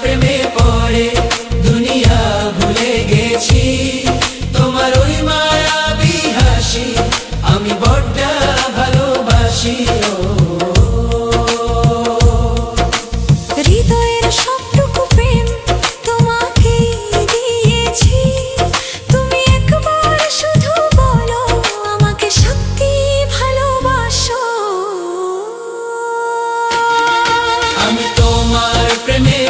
প্রেমে পড়ে দুনিয়া ভুলে গেছি, তোমার ওই মায়াবী হাসি আমি বড্ড ভালোবাসি। হৃদয়ের সবটুকু প্রেম তোমাকে দিয়েছি, তুমি একবার শুধু বলো আমাকে সত্যি ভালোবাসো। আমি তোমার প্রেমে